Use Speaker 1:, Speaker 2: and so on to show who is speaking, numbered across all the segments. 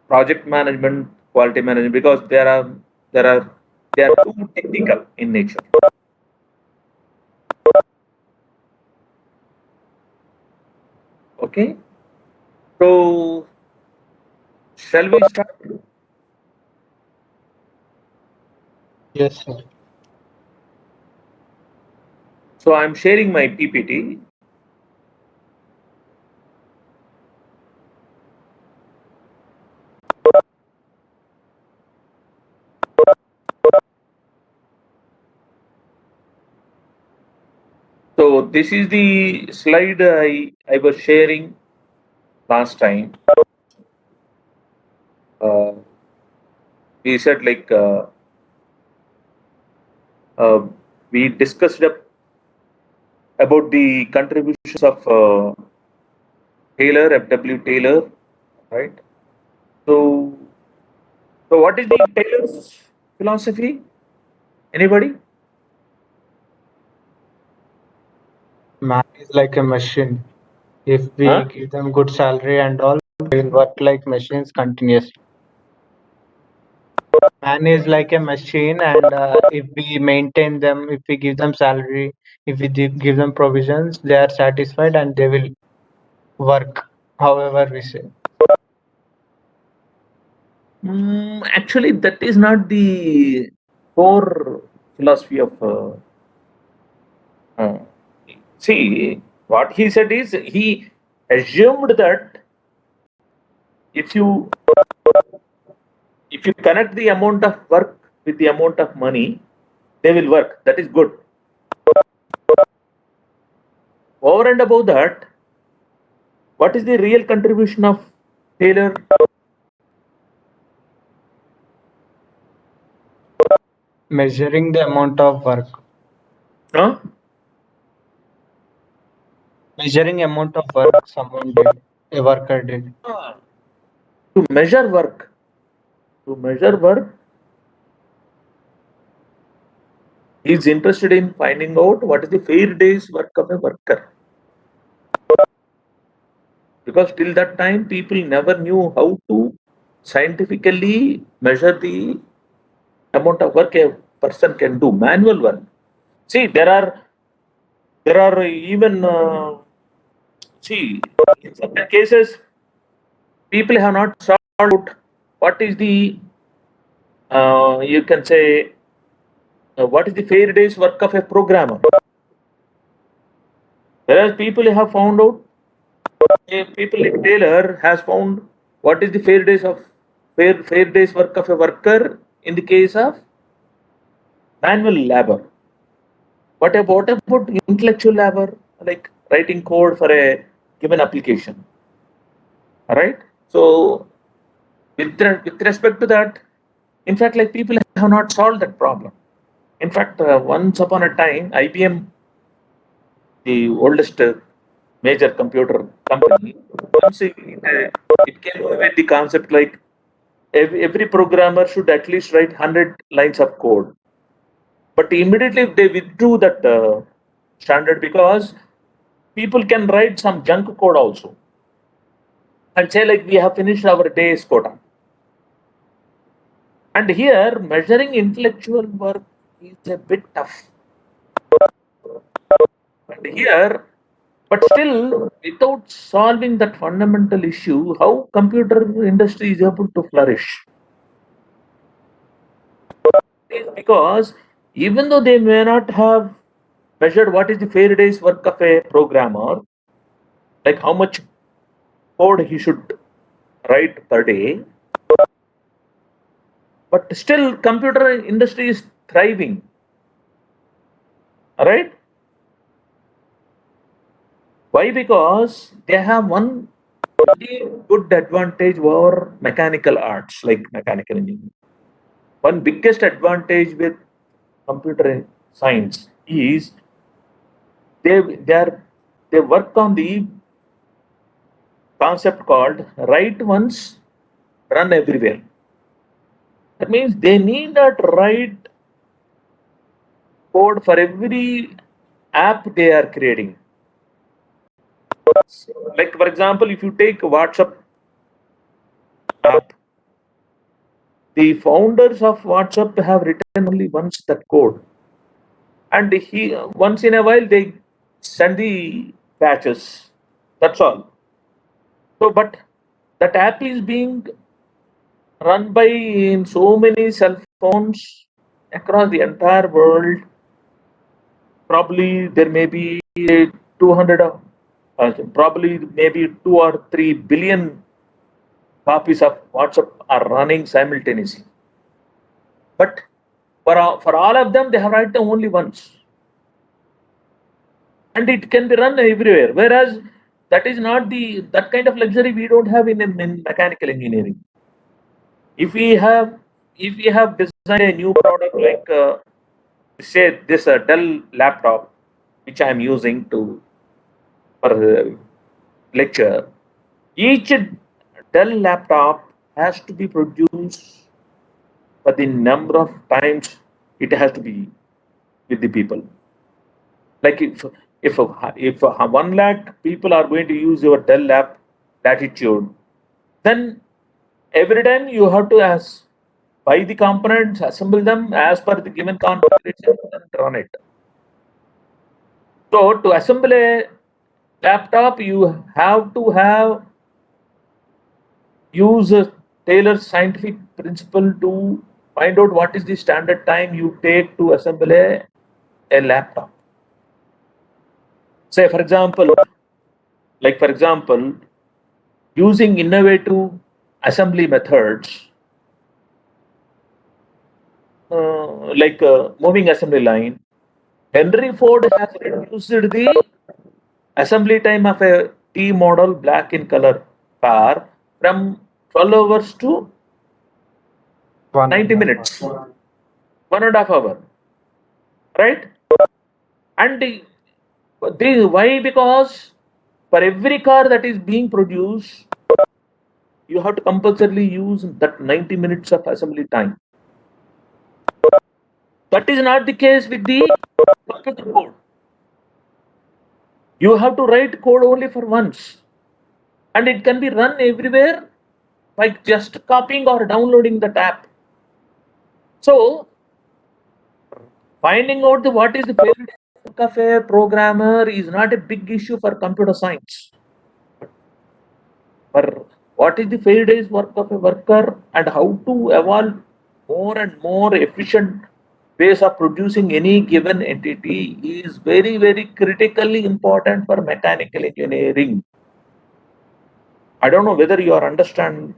Speaker 1: project management, quality management, because they are too technical in nature. Okay, so shall we start?
Speaker 2: Yes, sir.
Speaker 1: So I'm sharing my PPT. So this is the slide I was sharing last time. Uh, we said like uh, we discussed about the contributions of Taylor, F.W. Taylor, right? So, so what is the Taylor's philosophy? Anybody?
Speaker 2: Man is like a machine. If we
Speaker 1: Huh?
Speaker 2: give them good salary and all, they will work like machines continuously. Man is like a machine, and if we maintain them, if we give them salary, if we give them provisions, they are satisfied and they will work. However, we say.
Speaker 1: Actually, that is not the core philosophy of. Uh, See, what he said is he assumed that if you connect the amount of work with the amount of money, they will work. That is good. Over and above that, what is the real contribution of Taylor?
Speaker 2: Measuring the amount of work.
Speaker 1: Huh?
Speaker 2: Measuring amount of work someone did, a worker did.
Speaker 1: To measure work. To measure work, he is interested in finding out what is the fair day's work of a worker. Because till that time, people never knew how to scientifically measure the amount of work a person can do, manual work. See, there are even see in certain cases people have not solved out what is the you can say what is the fair day's work of a programmer. Whereas people have found out, people like Taylor has found what is the fair days work of a worker in the case of manual labor. What about intellectual labor, like writing code for a given application? All right. So with respect to that, in fact, like people have not solved that problem. In fact, once upon a time, IBM, the oldest major computer company, once it came up with the concept like every programmer should at least write 100 lines of code. But immediately they withdrew that standard because people can write some junk code also and say like we have finished our day's quota. And here measuring intellectual work is a bit tough. And here, but still, without solving that fundamental issue, how computer industry is able to flourish? Is because even though they may not have measured what is the fair day's work of a programmer, like how much code he should write per day, but still computer industry is thriving. All right. Why? Because they have one very good advantage over mechanical arts like mechanical engineering. One biggest advantage with computer science is they they are they work on the concept called write once, run everywhere. That means they need that write code for every app they are creating. Like for example, if you take WhatsApp app, the founders of WhatsApp have written only once that code, and once in a while they send the patches. That's all. So, but that app is being run by in so many cell phones across the entire world. Probably there may be 200 probably maybe 2 or 3 billion copies of WhatsApp are running simultaneously. But for all of them, they have written only once. And it can be run everywhere. Whereas that is not that kind of luxury we don't have in mechanical engineering. If we have designed a new product like say this Dell laptop, which I am using for lecture, each Dell laptop has to be produced for the number of times it has to be with the people. Like if 1 lakh people are going to use your Dell Latitude, then every time you have to buy the components, assemble them as per the given configuration, and run it. So to assemble a laptop, you have to use Taylor's scientific principle to find out what is the standard time you take to assemble a laptop. Say for example, using innovative assembly methods like moving assembly line, Henry Ford has reduced the assembly time of a T model black in color car from 12 hours to 90 minutes, 1.5 hours, right? And why? Because for every car that is being produced, you have to compulsorily use that 90 minutes of assembly time. That is not the case with the computer code. You have to write code only for once, and it can be run everywhere by just copying or downloading the app. So, finding out what is the favorite work of a programmer is not a big issue for computer science. For what is the favorite day's work of a worker and how to evolve more and more efficient ways of producing any given entity is very, very critically important for mechanical engineering. I don't know whether you are understanding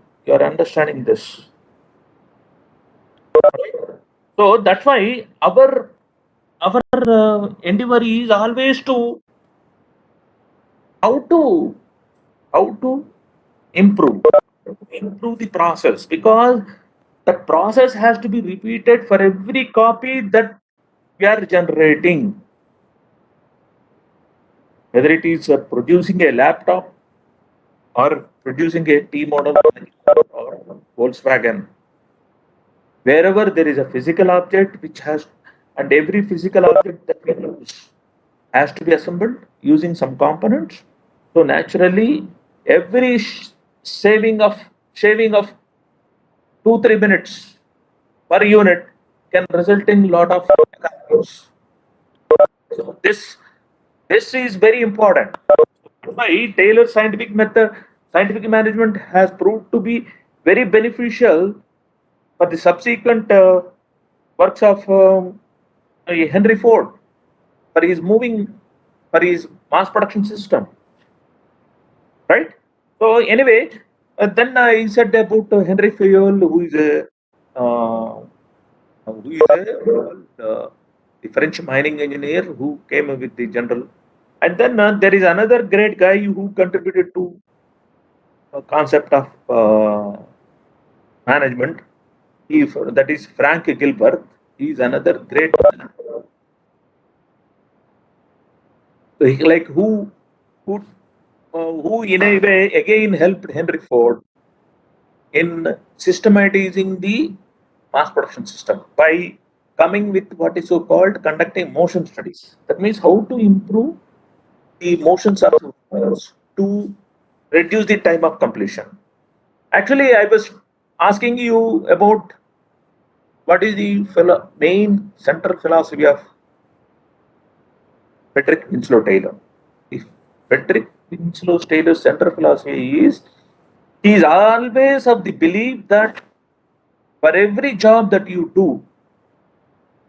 Speaker 1: this. So that's why our endeavor is always to how to improve the process, because the process has to be repeated for every copy that we are generating, whether it is producing a laptop or producing a T model or Volkswagen. Wherever there is a physical object and every physical object that we use has to be assembled using some components. So naturally, every shaving of 2-3 minutes per unit can result in lot of economies. So this is very important. Why Taylor's scientific management has proved to be very beneficial for the subsequent works of Henry Ford for his mass production system, right? So anyway, then I said about Henry Fayol, the French mining engineer who came with the general, and then there is another great guy who contributed to a concept of management. That is Frank Gilbert. He is another great man. So who in a way again helped Henry Ford in systematizing the mass production system by coming with what is so called conducting motion studies. That means how to improve the motions of wheels to reduce the time of completion. Actually, I was asking you about what is the main central philosophy of Frederick Winslow Taylor? If Frederick Winslow Taylor's central philosophy is, he is always of the belief that for every job that you do,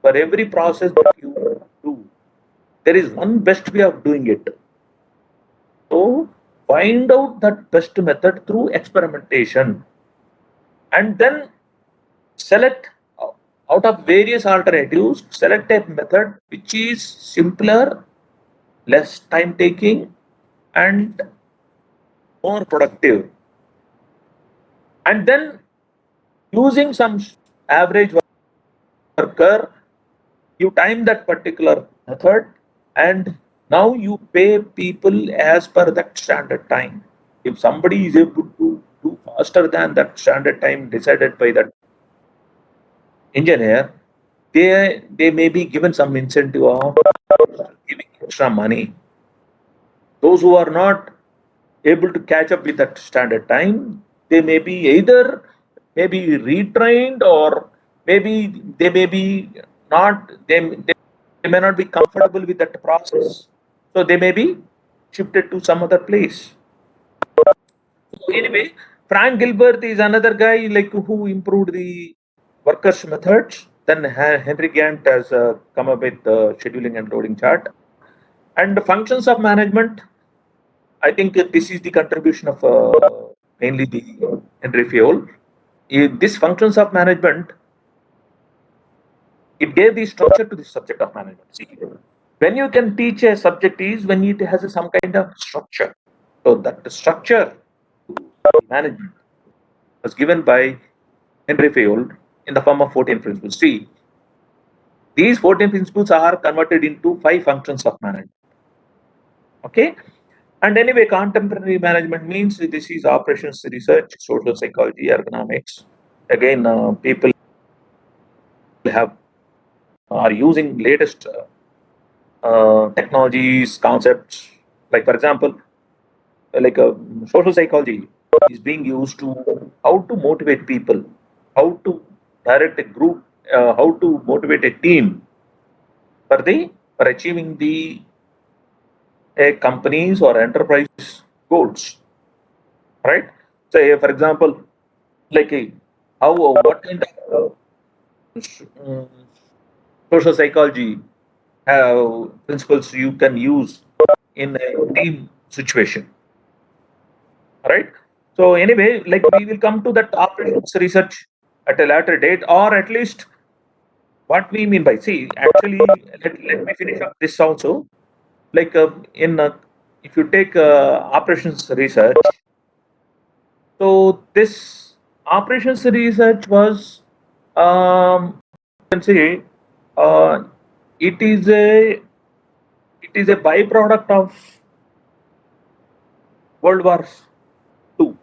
Speaker 1: for every process that you do, there is one best way of doing it. So find out that best method through experimentation, and then select out of various alternatives, select a method which is simpler, less time taking, and more productive. And then using some average worker, you time that particular method, and now you pay people as per that standard time. If somebody is able to do faster than that standard time decided by that engineer, they may be given some incentive of giving extra money. Those who are not able to catch up with that standard time, they may be either maybe retrained, or maybe they may be not they may not be comfortable with that process, so they may be shifted to some other place. So anyway, Frank Gilbert is another guy like who improved the workers methods. Then Henry Gantt has come up with the scheduling and loading chart. And the functions of management, I think this is the contribution of mainly the Henry Fayol. This functions of management, it gave the structure to the subject of management. See, when you can teach a subject is when it has some kind of structure. So that the structure to management was given by Henry Fayol in the form of 14 principles. See, these 14 principles are converted into 5 functions of management. Okay. And anyway, contemporary management means this is operations research, social psychology, ergonomics. Again, people have are using latest technologies, concepts. Like for example, like social psychology is being used to how to motivate people, how to direct a group, how to motivate a team for achieving the a companies or enterprise goals, right? So, for example, like how what kind of uh, social psychology principles you can use in a team situation, right? So anyway, like we will come to that operations research at a later date, or at least what we mean by, see, actually, let me finish up this also. Like in if you take operations research, so this operations research was, you can say, uh, it is a it is a byproduct of World War II.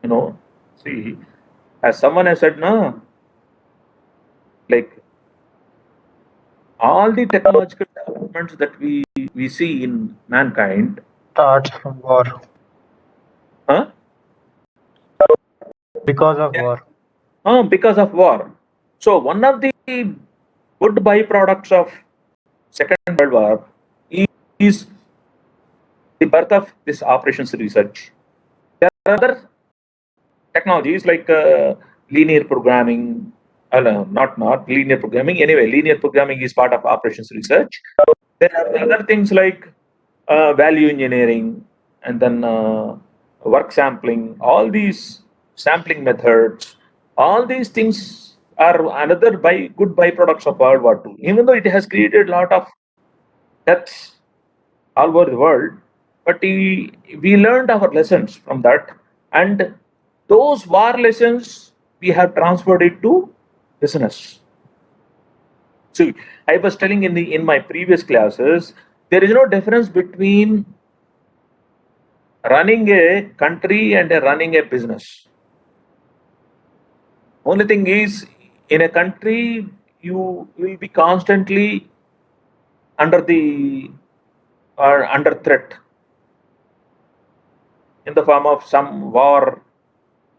Speaker 1: You know, see, as someone has said, no, like all the technological developments that we see in mankind,
Speaker 2: Starts from war.
Speaker 1: huh?
Speaker 2: Because of
Speaker 1: Yeah.
Speaker 2: war.
Speaker 1: Because of war. So one of the good byproducts of Second World War is the birth of this operations research. There are other technologies like linear programming. No, not linear programming. Anyway, linear programming is part of operations research. There are other things like value engineering, and then work sampling. All these sampling methods, all these things are another good byproducts of World War II. Even though it has created a lot of deaths all over the world, but we learned our lessons from that, and those war lessons we have transferred it to business. See, I was telling in my previous classes, there is no difference between running a country and running a business. Only thing is, in a country, you will be constantly under the or under threat in the form of some war.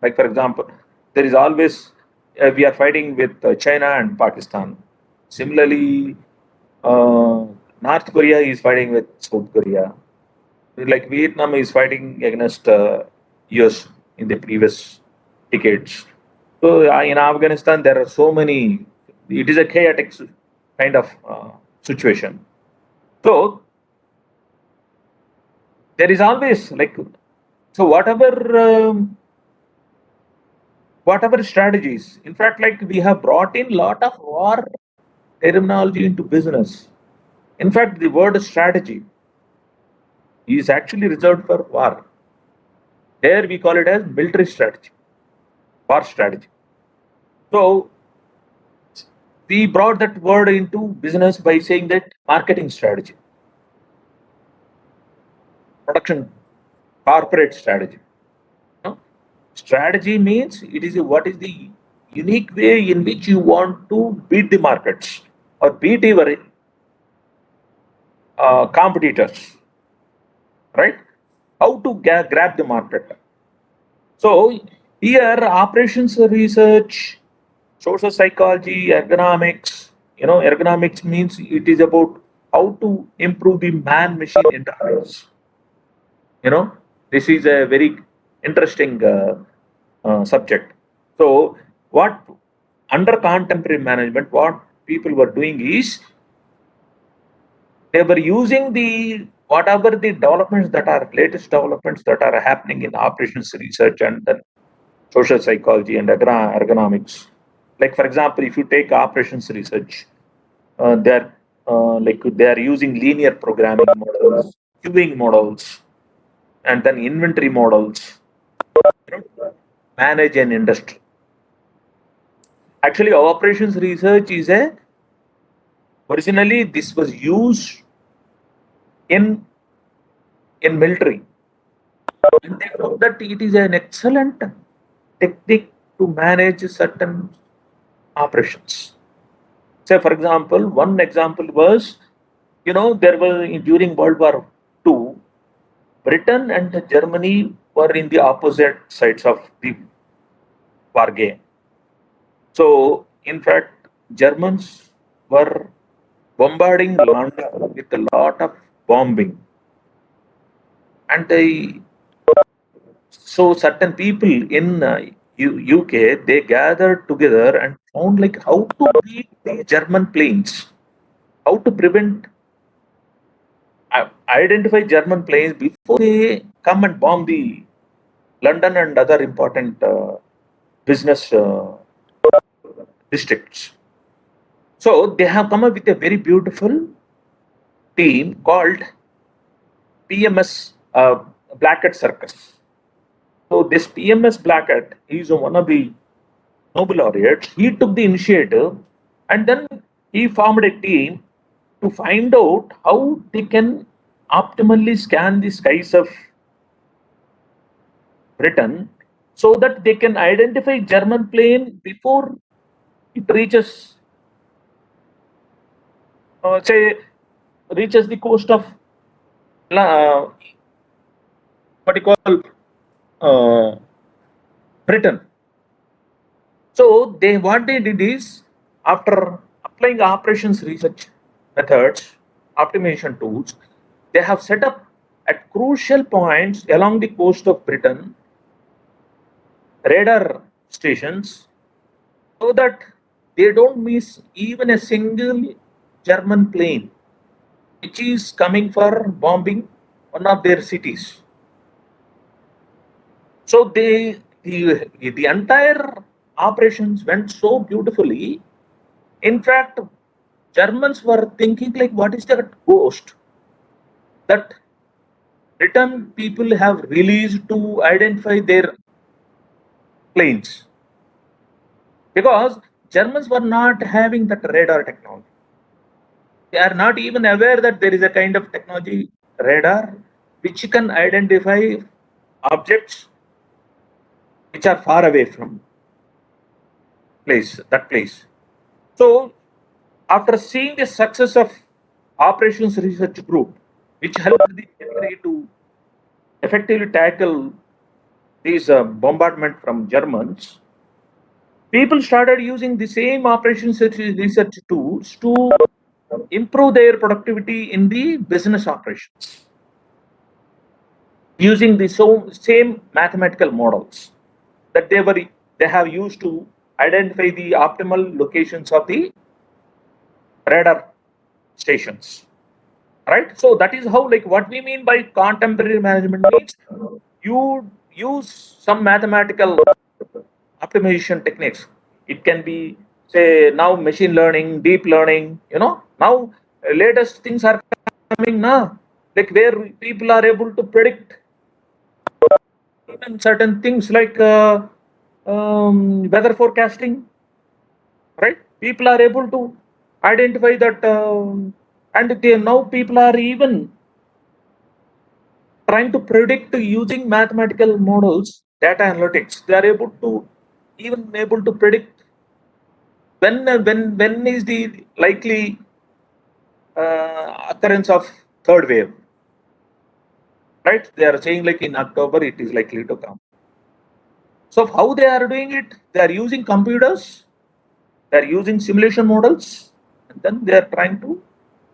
Speaker 1: Like for example, there is always we are fighting with China and Pakistan. Similarly, North Korea is fighting with South Korea. Like Vietnam is fighting against US in the previous decades. So in Afghanistan, there are so many. It is a chaotic kind of situation. So there is always like, so whatever strategies. In fact, like we have brought in lot of war terminology into business. In fact, the word strategy is actually reserved for war. There we call it as military strategy, war strategy. So we brought that word into business by saying that marketing strategy, production, corporate strategy. No? Strategy means it is what is the unique way in which you want to beat the markets or beat your competitors, right? How to grab the market. So here, operations research, social psychology, ergonomics. Ergonomics means it is about how to improve the man-machine interface. This is a very interesting subject. So, what under contemporary management, what people were doing is they were using the whatever the developments that are latest developments that are happening in operations research and then social psychology and ergonomics. Like for example, if you take operations research, they're like they are using linear programming models, queuing models, and then inventory models, manage an industry. Actually, operations research is a originally this was used in military, and they found that it is an excellent technique to manage certain operations. Say, for example, one example was, there was during World War II, Britain and Germany were in the opposite sides of the war game. So, in fact, Germans were bombarding London with a lot of bombing. And so certain people in UK, they gathered together and found like how to beat the German planes, how to prevent, identify German planes before they come and bomb the London and other important business districts. So they have come up with a very beautiful team called PMS Blackett Circus. So this PMS Blackett is one of the Nobel laureates. He took the initiative and then he formed a team to find out how they can optimally scan the skies of Britain so that they can identify German plane before it reaches, say, reaches the coast of what you call Britain. So what they did is after applying operations research methods, optimization tools, they have set up at crucial points along the coast of Britain radar stations so that they don't miss even a single German plane which is coming for bombing one of their cities. So the entire operations went so beautifully. In fact, Germans were thinking like, what is that ghost that Britain people have released to identify their planes? Because Germans were not having that radar technology. They are not even aware that there is a kind of technology, radar, which can identify objects which are far away from that place. So, after seeing the success of Operations Research Group, which helped the military to effectively tackle these bombardment from Germans, people started using the same operation research tools to improve their productivity in the business operations using the same mathematical models that they have used to identify the optimal locations of the radar stations, right? So that is how, like, what we mean by contemporary management means you use some mathematical optimization techniques. It can be, say, now machine learning, deep learning. Now latest things are coming now, like where people are able to predict even certain things like weather forecasting, right? People are able to identify that, and now people are even trying to predict using mathematical models, data analytics. They are able to predict when is the likely occurrence of third wave, right? They are saying like in October it is likely to come. So how they are doing it? They are using computers, they are using simulation models, and then they are trying to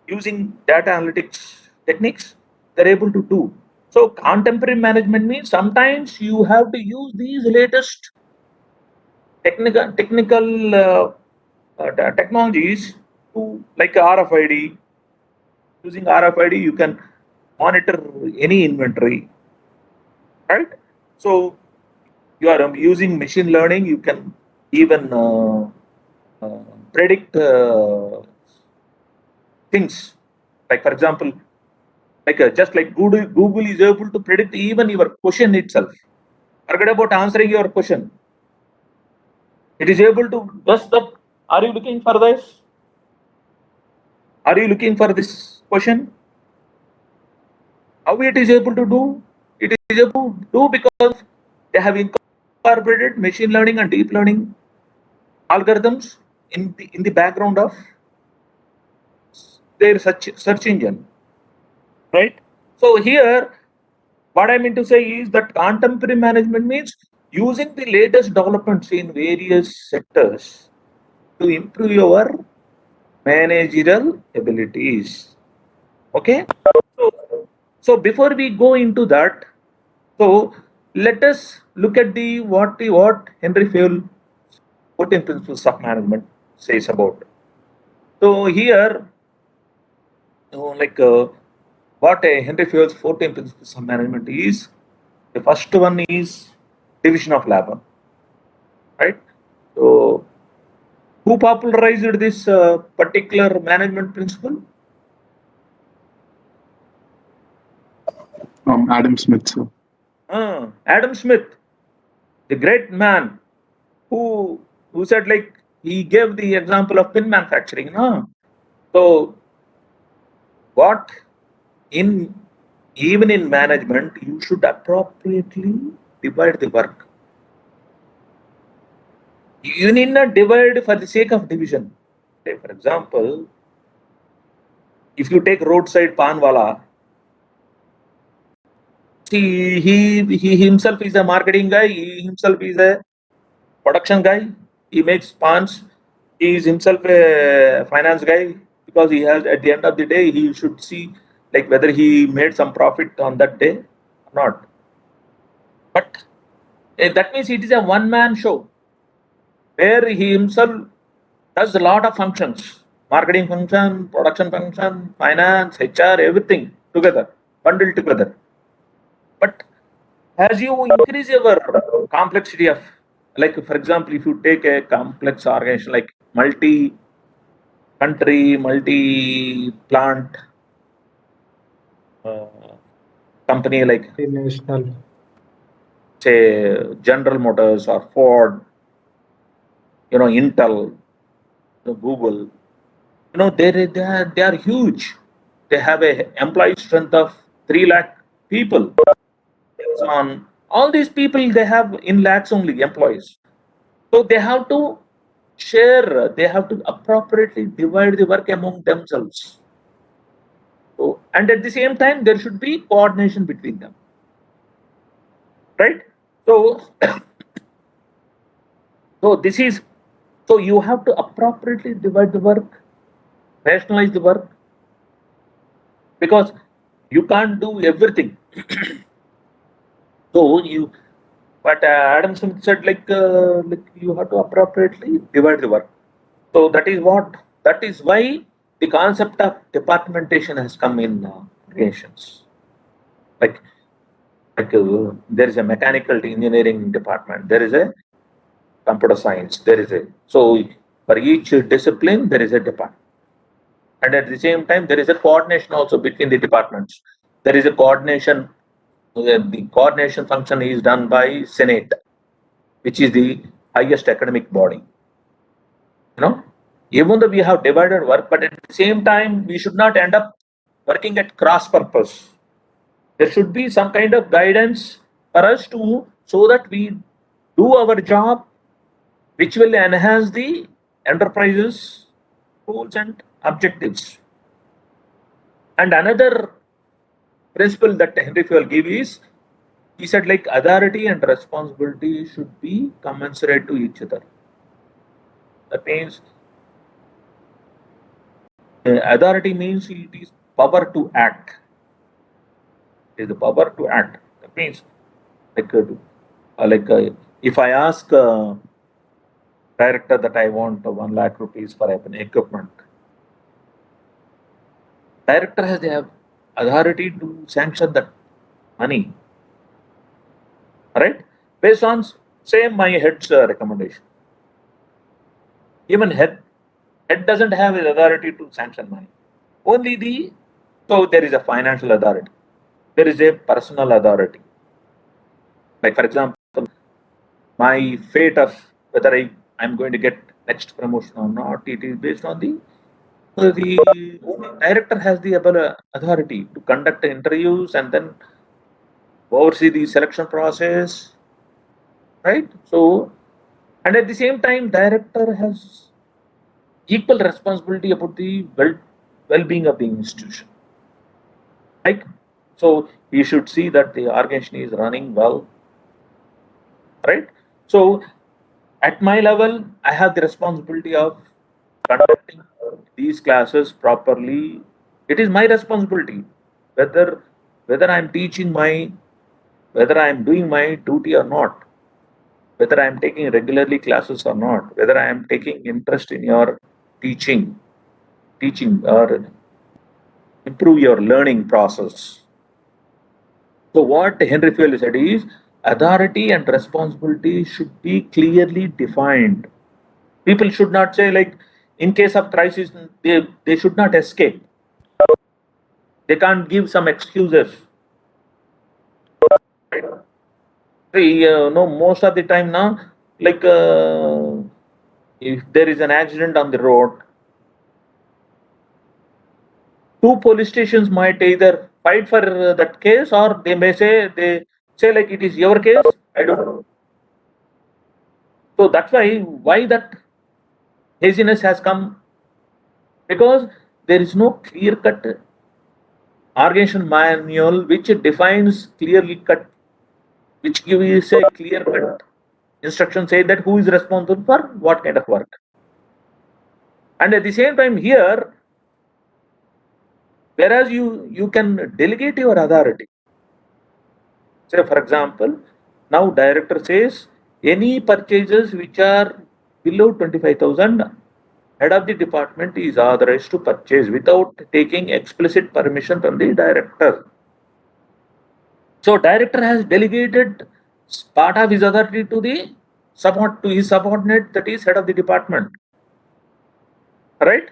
Speaker 1: using data analytics techniques. They're able to do. So contemporary management means sometimes you have to use these latest technical technologies to, like RFID. Using RFID, you can monitor any inventory, right? So you are using machine learning. You can even uh, predict things. Like for example, like just like Google is able to predict even your question itself. Forget about answering your question. It is able to just that. Are you looking for this? Are you looking for this question? How it is able to do? It is able to do because they have incorporated machine learning and deep learning algorithms in the background of their search engine, right? So here, what I mean to say is that contemporary management means using the latest developments in various sectors to improve your managerial abilities. Okay, so, so before we go into that, so let us look at what Henry Fayol 14 principles of management says about. So here, like what Henry Fayol's 14 principles of management is, the first one is division of labor, right? So who popularized this particular management principle?
Speaker 3: Adam Smith, sir.
Speaker 1: Adam Smith, the great man who said, like, he gave the example of pin manufacturing. No? So what in even in management you should appropriately divide the work. You need not divide for the sake of division. Say, for example, if you take roadside panwala, see, he himself is a marketing guy, he himself is a production guy, he makes pans, he is himself a finance guy, because he has, at the end of the day, he should see like whether he made some profit on that day or not. But that means it is a one-man show where he himself does a lot of functions: marketing function, production function, finance, HR, everything together, bundled together. But as you increase your complexity of, like for example, if you take a complex organization like multi-country, multi-plant company like,
Speaker 2: National.
Speaker 1: say, General Motors or Ford, Intel, Google, they are huge. They have a employee strength of 3 lakh people. On all these people, they have in lakhs only employees. So they have to share. They have to appropriately divide the work among themselves. So, and at the same time, there should be coordination between them, right? So So you have to appropriately divide the work, rationalize the work, because you can't do everything. But Adam Smith said, like you have to appropriately divide the work. So that is why the concept of departmentation has come in organizations. Like there is a mechanical engineering department, there is a computer science, there is a so for each discipline there is a department, and at the same time there is a coordination also between the departments. There is a coordination. The coordination function is done by Senate, which is the highest academic body. Even though we have divided work, but at the same time we should not end up working at cross purpose. There should be some kind of guidance for us to so that we do our job, which will enhance the enterprise's goals and objectives. And another principle that Henry Fayol gave is, he said, like, authority and responsibility should be commensurate to each other. That means authority means it is power to act. It is the power to act. That means if I ask director that I want 1 lakh rupees for an equipment, director has the authority to sanction that money, right? Based on say my head's recommendation. Even head doesn't have the authority to sanction money. Only so there is a financial authority. There is a personal authority. Like for example, my fate of whether I'm going to get next promotion or not, it is based on the director has the authority to conduct interviews and then oversee the selection process, right? So, and at the same time, director has equal responsibility about the well-being of the institution. Like, so he should see that the organization is running well, right? So, at my level, I have the responsibility of conducting these classes properly. It is my responsibility whether I'm teaching whether I'm doing my duty or not, whether I'm taking regularly classes or not, whether I am taking interest in your teaching or improve your learning process. So what Henry Fayol said is authority and responsibility should be clearly defined. People should not say, like, in case of crisis, they should not escape. They can't give some excuses. See, most of the time now, like if there is an accident on the road, two police stations might either fight for that case, or they say like it is your case. I don't know. So that's why that haziness has come, because there is no clear cut organization manual which defines clearly cut, which gives a clear cut instruction say that who is responsible for what kind of work. And at the same time here, whereas you can delegate your authority. Say for example, now director says any purchases which are below 25,000, head of the department is authorized to purchase without taking explicit permission from the director. So director has delegated part of his authority to his subordinate, that is head of the department, right?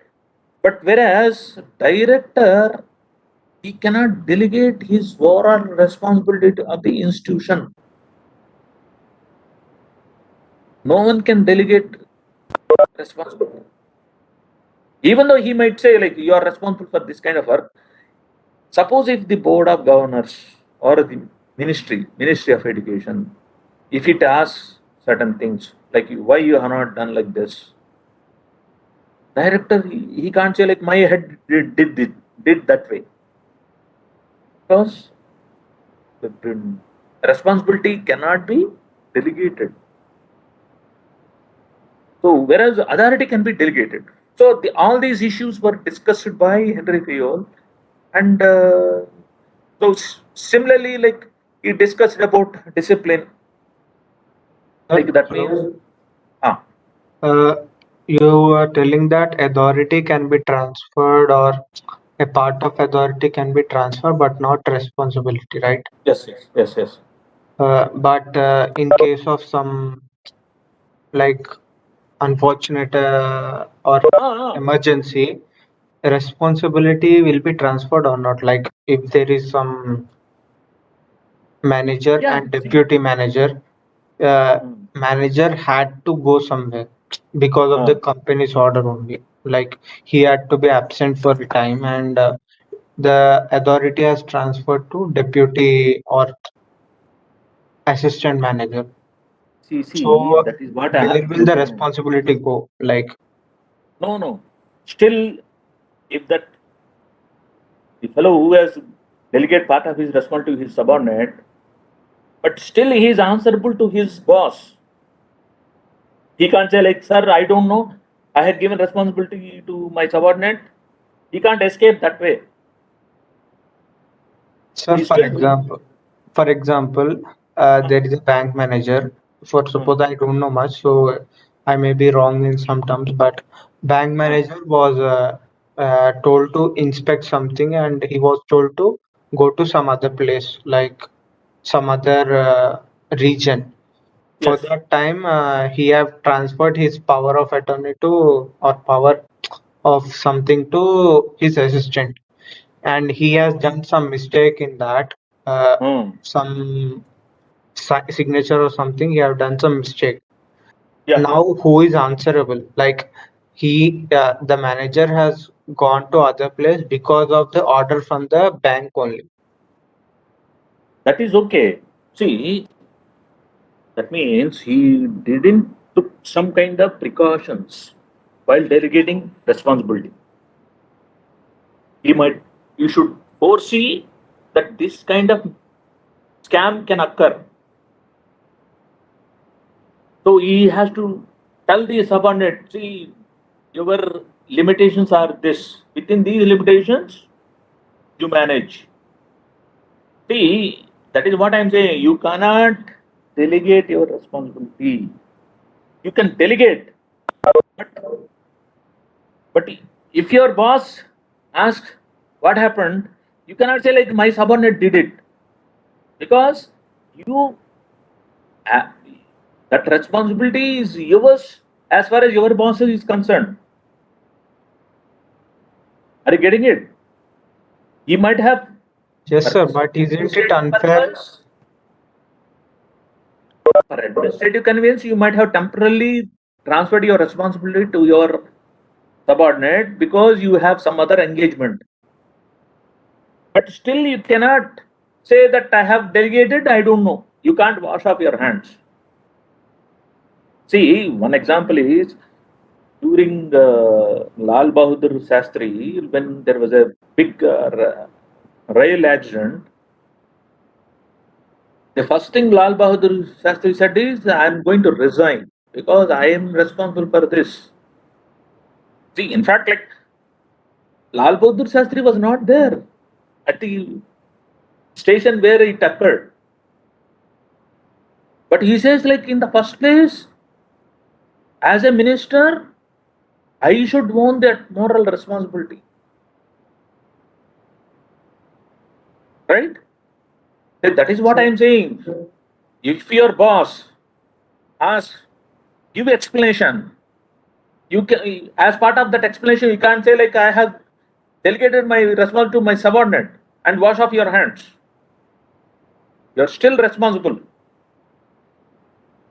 Speaker 1: But whereas director, he cannot delegate his overall responsibility of the institution. No one can delegate responsibility. Even though he might say, like, you are responsible for this kind of work. Suppose if the board of governors or the Ministry of Education, if it asks certain things, like why you have not done like this, director, he can't say like my head did that way, because the responsibility cannot be delegated. So whereas authority can be delegated. So all these issues were discussed by Henry Fayol, and so similarly, like he discussed about discipline, like that means, ah,
Speaker 2: You are telling that authority can be transferred or a part of authority can be transferred, but not responsibility, right?
Speaker 1: yes, yes, yes, yes.
Speaker 2: But in case of some like unfortunate or
Speaker 1: Ah,
Speaker 2: emergency, responsibility will be transferred or not? Like if there is some manager
Speaker 1: yeah.
Speaker 2: and deputy manager, uh,
Speaker 1: Mm.
Speaker 2: manager had to go somewhere because of the
Speaker 1: Ah,
Speaker 2: company's order only. Like he had to be absent for a time, and the authority has transferred to deputy or assistant manager.
Speaker 1: see,
Speaker 2: So
Speaker 1: that is what I
Speaker 2: where will
Speaker 1: no,
Speaker 2: the
Speaker 1: no, no,
Speaker 2: responsibility go? Like,
Speaker 1: no, no. Still, if that the fellow who has delegate part of his responsibility to his subordinate, but still he is answerable to his boss. He can't say like, sir, I don't know. I had given responsibility to my subordinate. He can't escape that way.
Speaker 2: sir,
Speaker 1: He's still doing.
Speaker 2: for example, there is a bank manager. For
Speaker 1: Hmm.
Speaker 2: suppose I don't know much, so I may be wrong in some terms, but bank
Speaker 1: Hmm.
Speaker 2: manager was told to inspect something, and he was told to go to some other place, like some other region. For
Speaker 1: Yes.
Speaker 2: that time, he have transferred his power of attorney to or power of something to his assistant, and he has done some mistake in that.
Speaker 1: Hmm.
Speaker 2: Some signature or something. He have done some mistake.
Speaker 1: Yeah.
Speaker 2: Now, who is answerable? Like the manager has gone to other place because of the order from the bank only.
Speaker 1: That is okay. See, that means he didn't took some kind of precautions while delegating responsibility. He might, you should foresee that this kind of scam can occur. So he has to tell the subordinate, see, your limitations are this. Within these limitations, you manage. See, that is what I'm saying. You cannot delegate your responsibility. You can delegate, but But if your boss asks what happened, you cannot say like my subordinate did it because you uh, that responsibility is yours as far as your boss is concerned. Are you getting it? He might have
Speaker 2: Yes,
Speaker 1: for
Speaker 2: sir. But isn't it
Speaker 1: administrative
Speaker 2: unfair?
Speaker 1: purpose, for administrative convenience, you might have temporarily transferred your responsibility to your subordinate because you have some other engagement. But still, you cannot say that I have delegated, I don't know. You can't wash off your hands. See, one example is during Lal Bahadur Shastri, when there was a big rail accident, the first thing Lal Bahadur Shastri said is, I am going to resign because I am responsible for this. See, in fact, like Lal Bahadur Shastri was not there at the station where it occurred. But he says, like, in the first place, as a minister, I should own that moral responsibility, right? That is what I
Speaker 2: So,
Speaker 1: am saying. If your boss asks, give explanation. You can, as part of that explanation, you can't say like I have delegated my responsibility to my subordinate and wash off your hands. You're still responsible.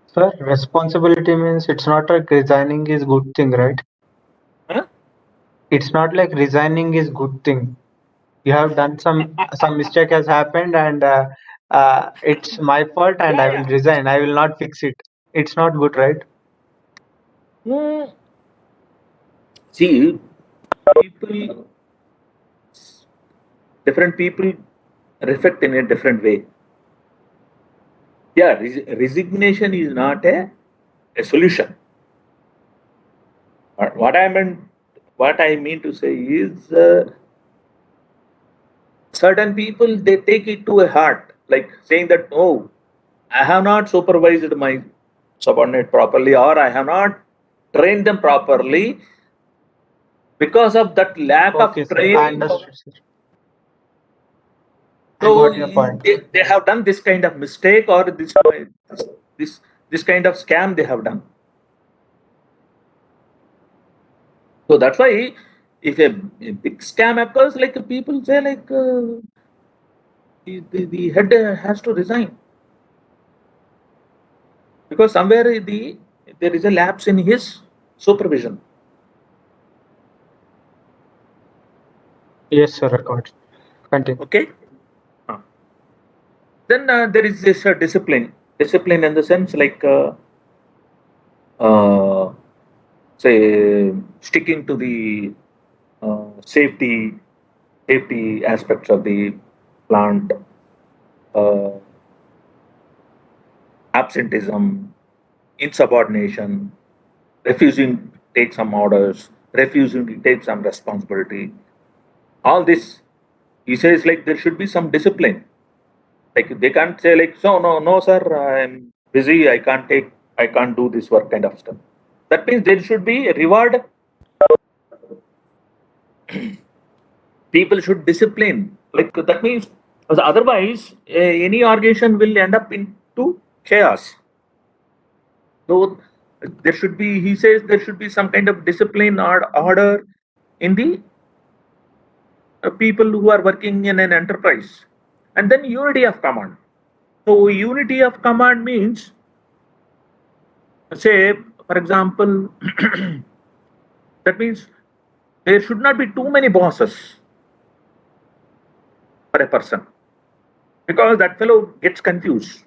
Speaker 2: sir, responsibility means it's not like resigning is good thing, right?
Speaker 1: Huh?
Speaker 2: It's not like resigning is good thing. You have done some mistake has happened, and it's my fault, and
Speaker 1: Yeah,
Speaker 2: I will
Speaker 1: yeah.
Speaker 2: resign. I will not fix it. It's not good, right?
Speaker 1: Hmm. See, people, different people reflect in a different way. Yeah, resignation is not a solution. What I mean to say is, certain people, they take it to a heart, like saying that, no, I have not supervised my subordinate properly, or I have not trained them properly. Because of that lack of
Speaker 2: Okay, sir. I
Speaker 1: training,
Speaker 2: understood, sir. I
Speaker 1: so
Speaker 2: got your point.
Speaker 1: they have done this kind of mistake, or this this kind of scam they have done. So that's why, if a big scam occurs, like people say, like the head has to resign, because somewhere there is a lapse in his supervision.
Speaker 2: Yes, sir. I got it. Continue.
Speaker 1: Okay. Huh. Then there is this discipline in the sense, like uh, say, sticking to the safety aspects of the plant, uh, absenteeism, insubordination, refusing to take some orders, refusing to take some responsibility. All this, he says, like there should be some discipline. Like they can't say, like, so no sir, I'm busy, I can't do this work, kind of stuff. That means there should be a reward. People should discipline. Like that means, otherwise any organization will end up into chaos. So there should be, he says, there should be some kind of discipline or order in the people who are working in an enterprise. And then unity of command. So unity of command means, say, for example, that means there should not be too many bosses for a person, because that fellow gets confused.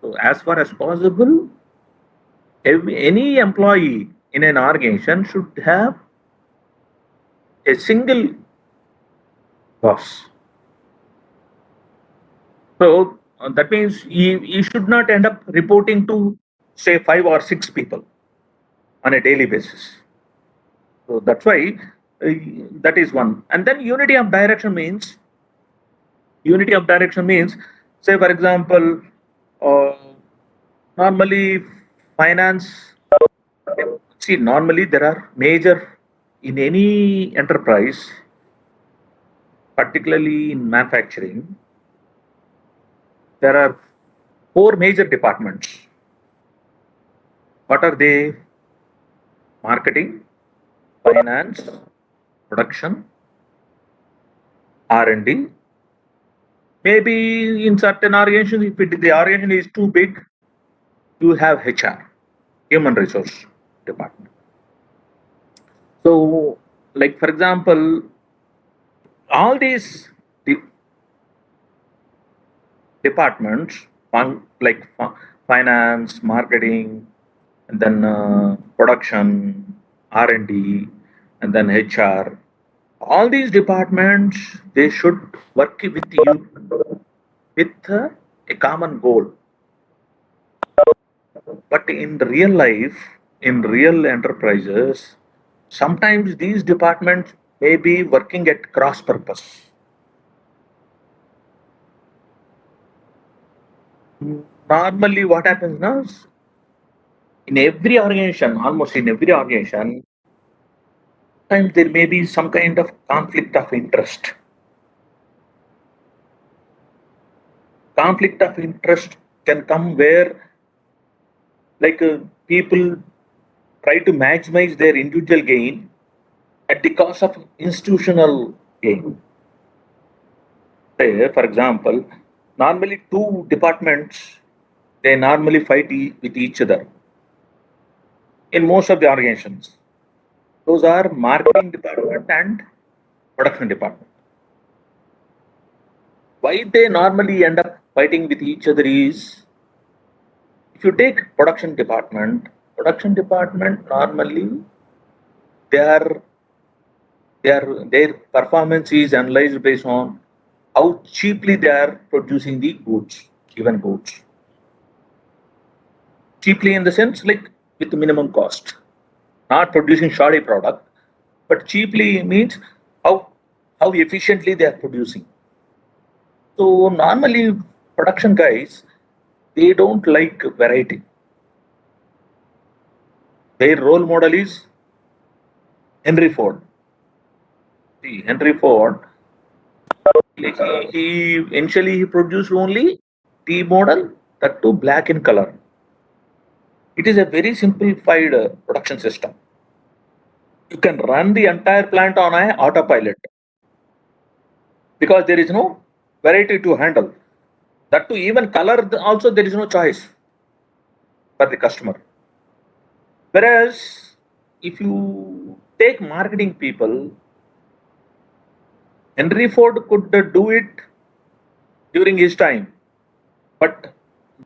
Speaker 1: So as far as possible, any employee in an organization should have a single boss. So that means he should not end up reporting to, say, 5 or 6 people on a daily basis. So that's why that is one. And then unity of direction means, say, for example, uh, normally finance. See, normally there are major, in any enterprise, particularly in manufacturing, there are 4 major departments. What are they? Marketing, finance, production, R&D. Maybe in certain organizations, if the organization is too big, you have HR, human resource department. So, like for example, all these departments, finance, marketing, and then production, R&D, and then HR. All these departments, they should work with you with a common goal. But in real life, in real enterprises, sometimes these departments may be working at cross purpose. Normally, what happens now is, in every organization, almost in every organization, sometimes there may be some kind of conflict of interest. Conflict of interest can come where, like, people try to maximize their individual gain at the cost of institutional gain. Say, for example, normally two departments, they normally fight with each other in most of the organizations. Those are marketing department and production department. Why they normally end up fighting with each other is, if you take production department normally, they are their performance is analyzed based on how cheaply they are producing the goods, given goods. Cheaply in the sense, like with minimum cost. not producing shoddy product, but cheaply means how efficiently they are producing. So normally production guys, they don't like variety. Their role model is Henry Ford. See, Henry Ford, he initially he produced only T model, that too black in color. It is a very simplified production system. You can run the entire plant on a autopilot because there is no variety to handle. That too, even color also there is no choice for the customer. Whereas if you take marketing people, Henry Ford could do it during his time, but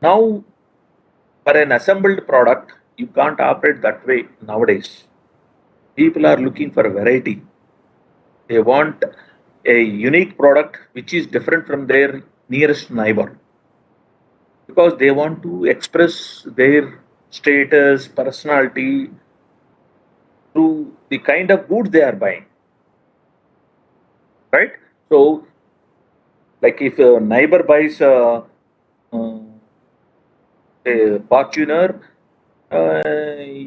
Speaker 1: now for an assembled product, you can't operate that way nowadays. People are looking for variety. They want a unique product which is different from their nearest neighbor because they want to express their status, personality through the kind of goods they are buying. Right? So, like if a neighbor buys uh, a Fortuner,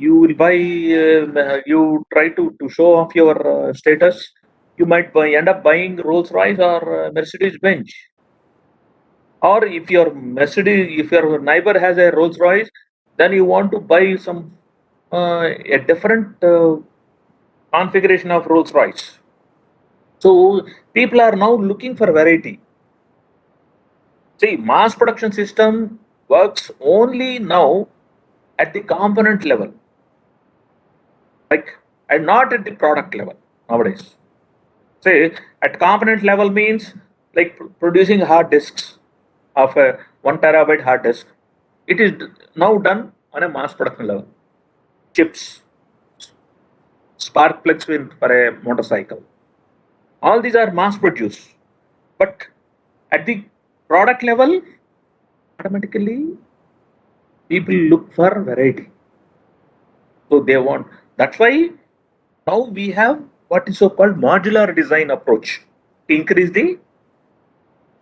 Speaker 1: you will buy, you try to show off your status. You might end up buying Rolls Royce or Mercedes Benz. Or if your neighbor has a Rolls Royce, then you want to buy some a different configuration of Rolls Royce. So people are now looking for variety. See, mass production system works only now at the component level, like, and not at the product level nowadays. Say at component level means like producing hard disks of a 1 terabyte hard disk. It is now done on a mass production level. Chips, spark plugs for a motorcycle. All these are mass produced, but at the product level, automatically people look for variety. So they want. That's why now we have what is so called modular design approach to increase the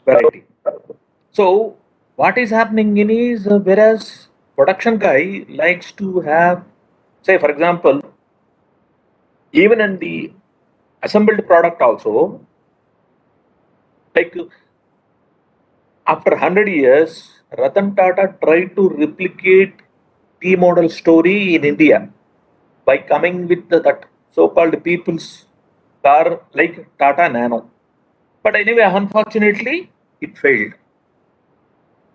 Speaker 1: variety. So what is happening in is whereas production guy likes to have, say for example, even in the assembled product also, like after 100 years, Ratan Tata tried to replicate T model story in India by coming with that so-called people's car like Tata Nano. But anyway, unfortunately, it failed.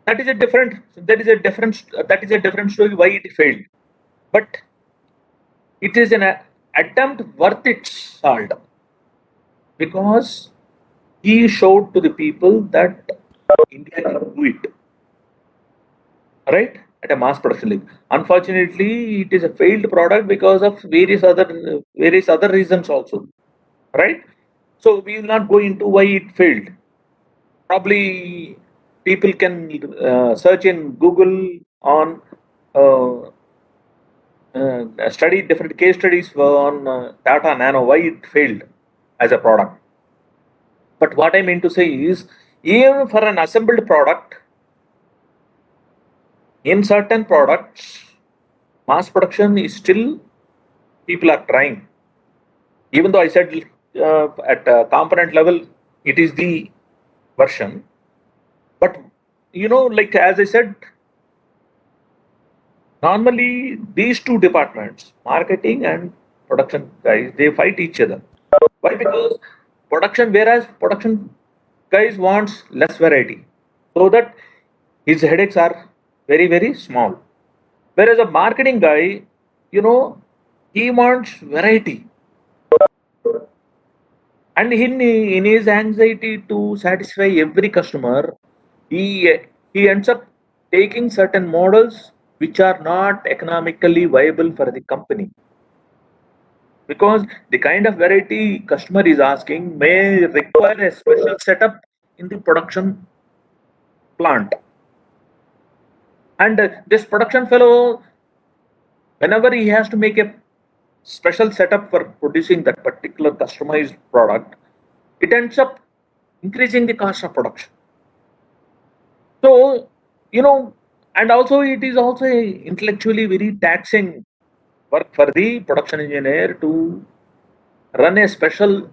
Speaker 1: That is a different story why it failed. But it is an attempt worth its salt because he showed to the people that India can do it, right? At a mass production level. Unfortunately, it is a failed product because of various other reasons also, right? So we will not go into why it failed. Probably people can search in Google on uh, study different case studies on Tata Nano why it failed as a product. But what I mean to say is, even for an assembled product, in certain products, mass production is still people are trying. Even though I said at component level, it is the version, but like as I said, normally these two departments, marketing and production guys, they fight each other. Why? Because whereas production guys wants less variety, so that his headaches are very very small. Whereas a marketing guy, he wants variety, and in his anxiety to satisfy every customer, he he ends up taking certain models which are not economically viable for the company because the kind of variety customer is asking may require a special setup in the production plant. And this production fellow, whenever he has to make a special setup for producing that particular customized product, it ends up increasing the cost of production. So, and also it is also a intellectually very taxing work for the production engineer to run a special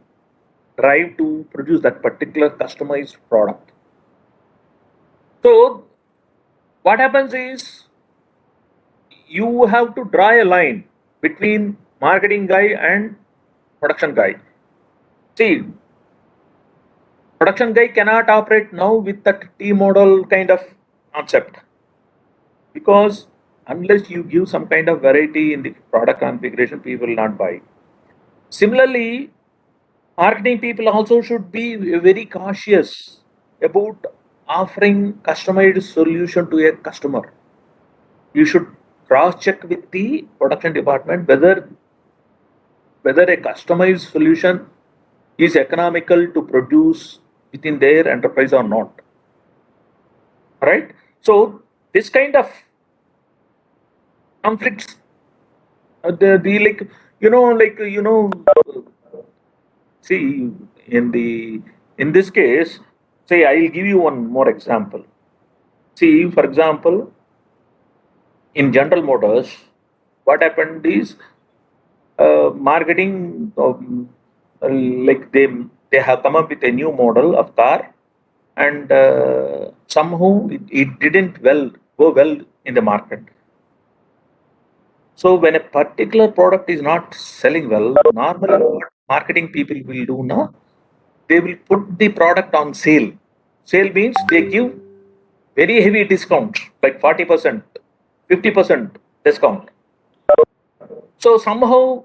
Speaker 1: drive to produce that particular customized product. So, what happens is you have to draw a line between marketing guy and production guy. See, production guy cannot operate now with that T model kind of concept, because unless you give some kind of variety in the product configuration, people will not buy. Similarly, marketing people also should be very cautious about offering customized solution to a customer. You should cross check with the production department whether a customized solution is economical to produce within their enterprise or not. Right? So this kind of conflicts, the like see, in this case, say I'll give you one more example. See, for example, in General Motors, what happened is marketing, like they have come up with a new model of car, and somehow it didn't go well in the market. So when a particular product is not selling well, normally what marketing people will do now, they will put the product on sale. Sale means they give very heavy discount, like 40%, 50% discount. So somehow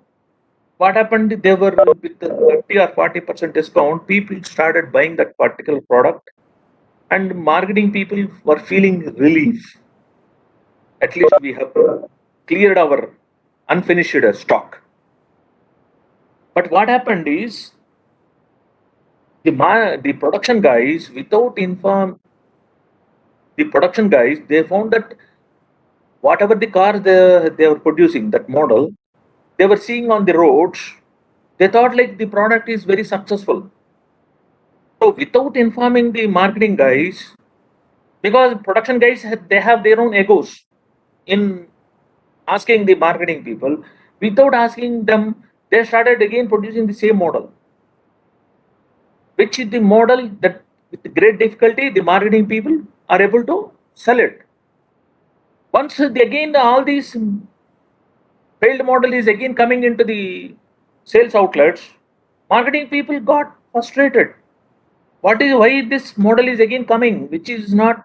Speaker 1: what happened, they were with the 30 or 40% discount, people started buying that particular product, and marketing people were feeling relief. At least we have cleared our unfinished stock. But what happened is the production guys, without inform the production guys, they found that whatever the car they were producing, that model, they were seeing on the roads, they thought like the product is very successful. So without informing the marketing guys, because production guys they have their own egos in asking the marketing people, without asking them, they started again producing the same model, which is the model that with great difficulty the marketing people are able to sell it. Once again all these failed model is again coming into the sales outlets, marketing people got frustrated. Why this model is again coming, which is not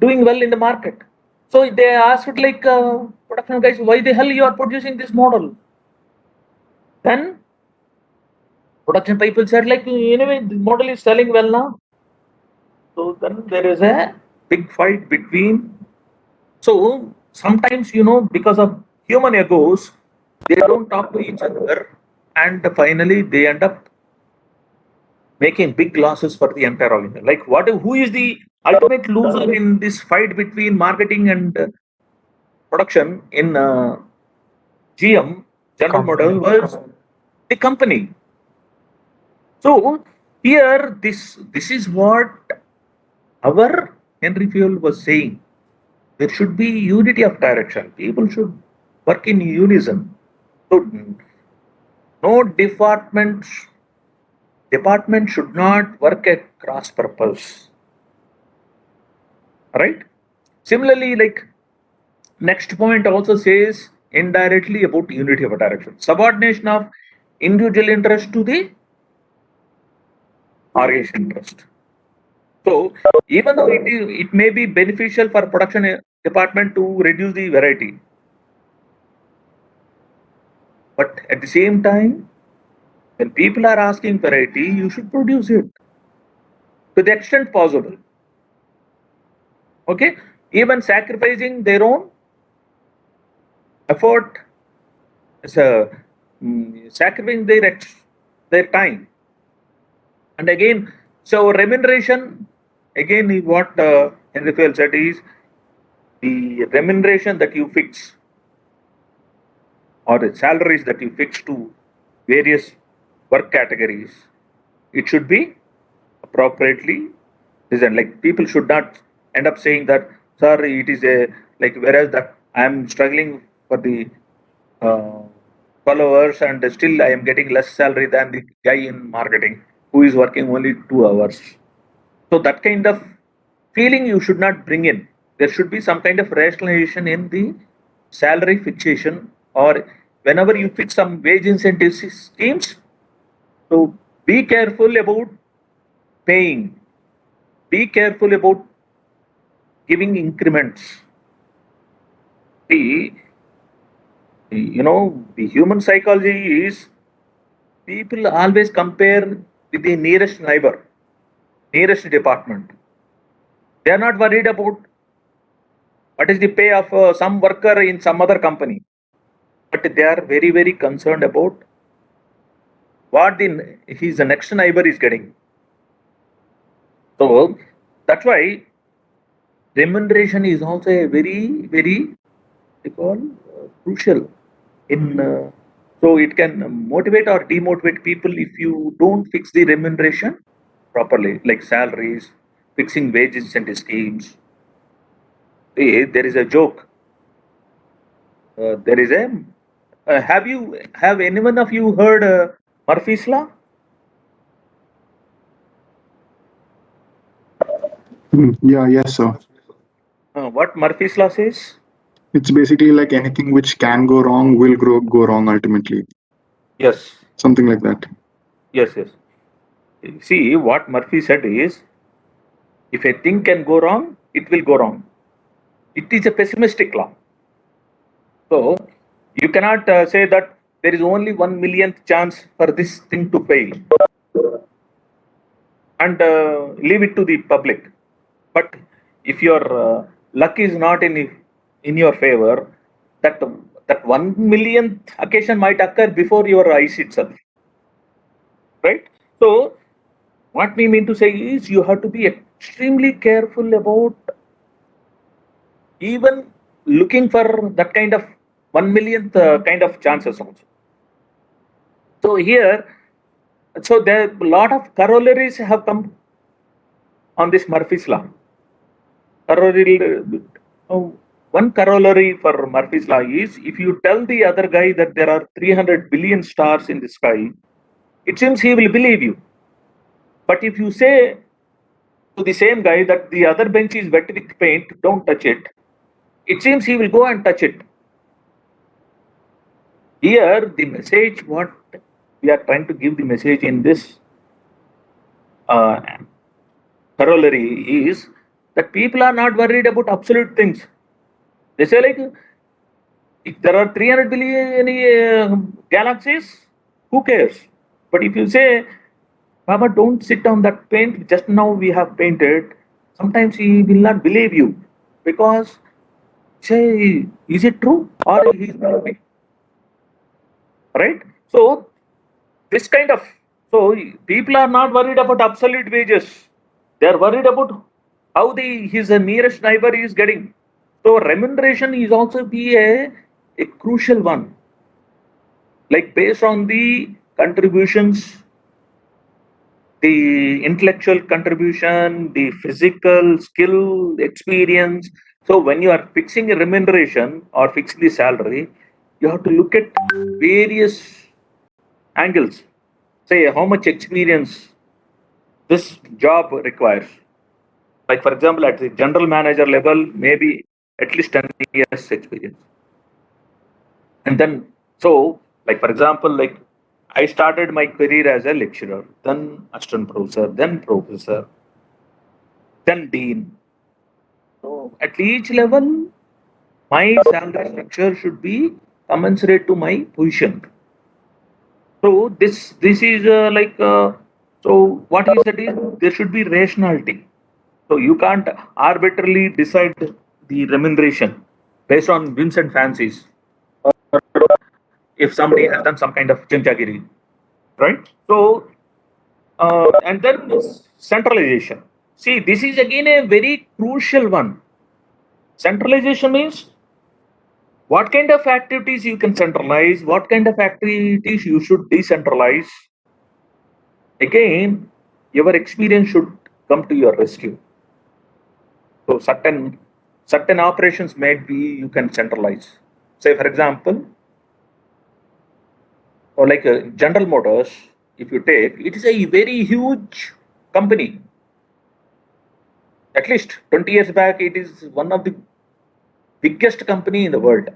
Speaker 1: doing well in the market? So they asked like production guys, why the hell you are producing this model? Then production people said like, anyway the model is selling well now. So then there is a big fight between. So sometimes because of human egos, they don't talk to each other, and finally they end up making big losses for the entire organization. Like who is the ultimate loser in this fight between marketing and production in GM, General Model, was the company. So here this is what our Henry Fayol was saying. There should be unity of direction. People should work in unison. So no department should not work at cross purpose. Right? Similarly, like next point also says indirectly about unity of direction. Subordination of individual interest to the organization interest. So even though it may be beneficial for production department to reduce the variety, but at the same time, when people are asking variety, you should produce it to the extent possible. Okay, even sacrificing their own effort, sacrificing their time, and again, so remuneration again is what Henry Fayol said is the remuneration that you fix or the salaries that you fix to various work categories, it should be appropriately designed. Like people should not end up saying that, sir, it is a like whereas that I am struggling for the uh, followers and still I am getting less salary than the guy in marketing who is working only 2 hours. So that kind of feeling you should not bring in. There should be some kind of rationalization in the salary fixation, or whenever you fix some wage incentive schemes. So be careful about paying. Be careful about giving increments. See, the human psychology is people always compare with the nearest neighbor, nearest department. They are not worried about what is the pay of some worker in some other company, but they are very, very concerned about what his next neighbor is getting. So that's why remuneration is also a very, very crucial in. So it can motivate or demotivate people if you don't fix the remuneration properly, like salaries, fixing wages and schemes. There is a joke. There is a. Have anyone of you heard Murphy's Law?
Speaker 3: Yeah, yes, sir.
Speaker 1: What Murphy's Law says?
Speaker 3: It's basically like anything which can go wrong will go wrong ultimately.
Speaker 1: Yes,
Speaker 3: Something like that.
Speaker 1: yes. See, what Murphy said is, if a thing can go wrong, it will go wrong. It is a pessimistic law. So you cannot say that there is only 1 millionth chance for this thing to fail and leave it to the public. But if your luck is not in your favor, that 1 millionth occasion might occur before your eyes itself, right? So what we mean to say is you have to be extremely careful about even looking for that kind of 1 millionth kind of chances also. So here, so there a lot of corollaries have come on this Murphy's law. One corollary for Murphy's law is if you tell the other guy that there are 300 billion stars in the sky, it seems he will believe you. But if you say to the same guy that the other bench is wet with paint, don't touch it, it seems he will go and touch it. Here, the message, what we are trying to give the message in this corollary is that people are not worried about absolute things. They say like, if there are 300 billion galaxies, who cares? But if you say, Baba, don't sit on that paint, just now we have painted, sometimes he will not believe you because say, is it true or he is believing? Right? So this kind of, so people are not worried about absolute wages. They are worried about how his nearest neighbor is getting. So remuneration is also be a crucial one. Like based on the contributions, the intellectual contribution, the physical skill, experience. So when you are fixing a remuneration or fixing the salary, you have to look at various angles. Say how much experience this job requires. Like for example, at the general manager level, maybe at least 10 years experience. And then, so like for example, like I started my career as a lecturer, then assistant professor, then professor, then dean. So at each level, my salary structure should be commensurate to my position. So this is so what is that is there should be rationality. So you can't arbitrarily decide the remuneration based on whims and fancies. Or if somebody has done some kind of chimchagiri, right? So and then centralization. See, this is again a very crucial one. Centralization means What kind of activities you can centralize? What kind of activities you should decentralize? Again, your experience should come to your rescue. So certain operations may be you can centralize. Say for example, or like General Motors, if you take, it is a very huge company. At least 20 years back, it is one of the biggest company in the world,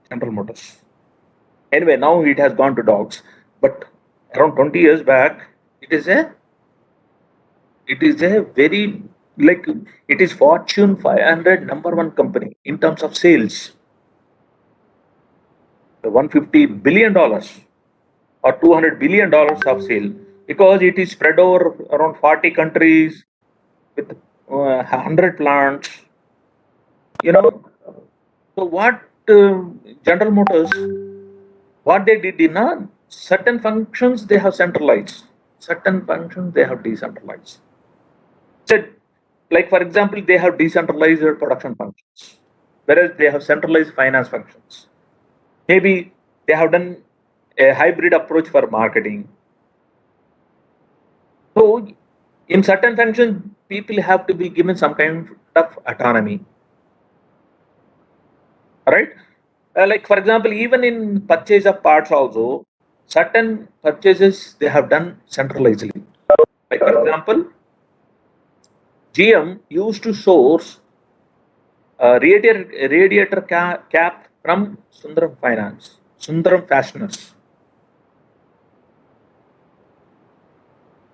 Speaker 1: General Motors. Anyway, now it has gone to dogs, but around 20 years back, it is a very, like, it is Fortune 500 number one company in terms of sales. $150 billion or $200 billion of sale, because it is spread over around 40 countries with 100 plants. You know, so what General Motors, what they did in certain functions they have centralized, certain functions they have decentralized. So, like for example, they have decentralized their production functions, whereas they have centralized finance functions. Maybe they have done a hybrid approach for marketing. So, in certain functions, people have to be given some kind of autonomy. Right? Like for example, even in purchase of parts also, certain purchases they have done centralizedly. Like for example, GM used to source radiator cap from Sundaram Finance, Sundaram Fasteners.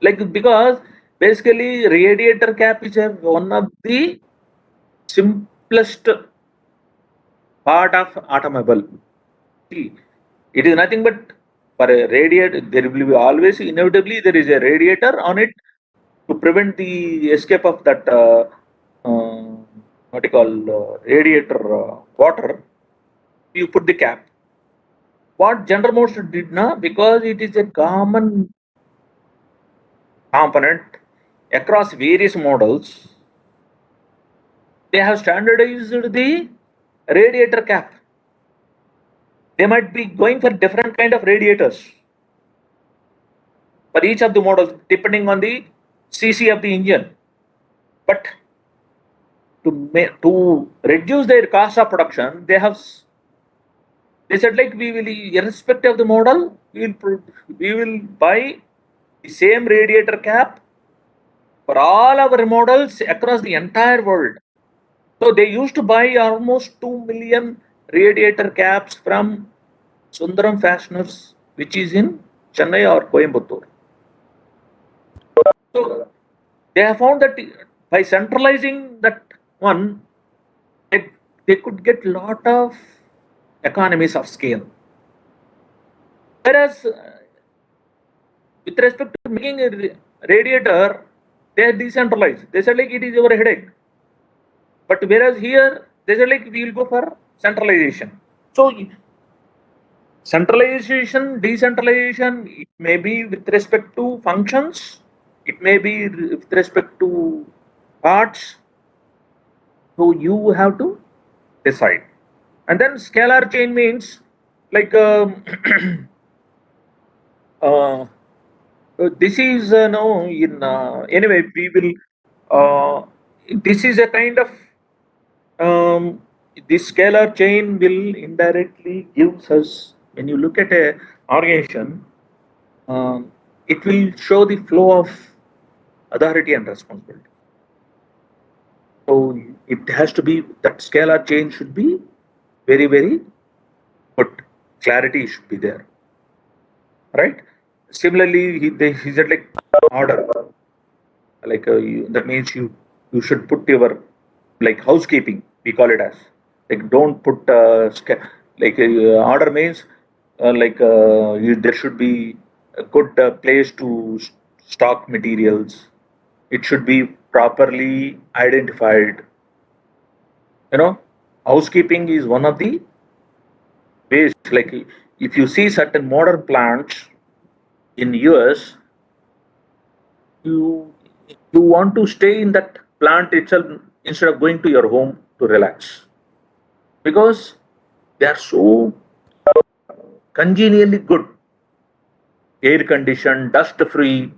Speaker 1: Like because basically radiator cap is one of the simplest part of automobile. See, it is nothing but for a radiator, there will be always inevitably there is a radiator on it to prevent the escape of that what you call radiator water. You put the cap. What General Motors did now, because it is a common component across various models, they have standardized the radiator cap. They might be going for different kind of radiators for each of the models depending on the cc of the engine. But to reduce their cost of production, they said like we will, irrespective of the model, we will buy the same radiator cap for all our models across the entire world. So they used to buy almost 2 million radiator caps from Sundaram Fasteners, which is in Chennai or Coimbatore. So they have found that by centralizing that one, they could get lot of economies of scale. Whereas with respect to making a radiator, they are decentralized. They said like it is your headache. But whereas here, they said like we will go for centralization. So centralization, decentralization, it may be with respect to functions, it may be with respect to parts. So you have to decide. And then scalar chain means like uh, this is no in anyway we will this is a kind of this scalar chain will indirectly gives us, when you look at a organization, it will show the flow of authority and responsibility. So it has to be that scalar chain should be very very good. Clarity should be there, right? Similarly, he said like order, like that means you should put your like housekeeping. We call it as like don't put like order means there should be a good place to stock materials. It should be properly identified. You know, housekeeping is one of the ways. Like if you see certain modern plants in US, you you want to stay in that plant itself instead of going to your home to relax, because they are so congenially good, air conditioned, dust free.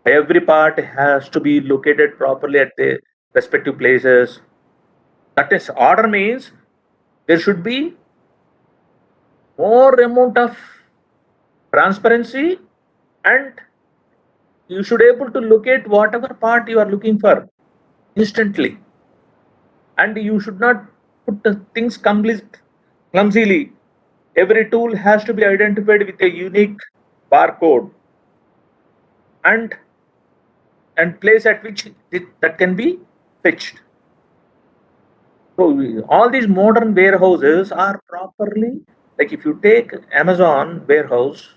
Speaker 1: Every part has to be located properly at the respective places. That is, order means there should be more amount of transparency, and you should able to locate whatever part you are looking for instantly, and you should not put the things clumsily. Every tool has to be identified with a unique barcode and place at which that can be fetched. So all these modern warehouses are properly, like if you take Amazon warehouse,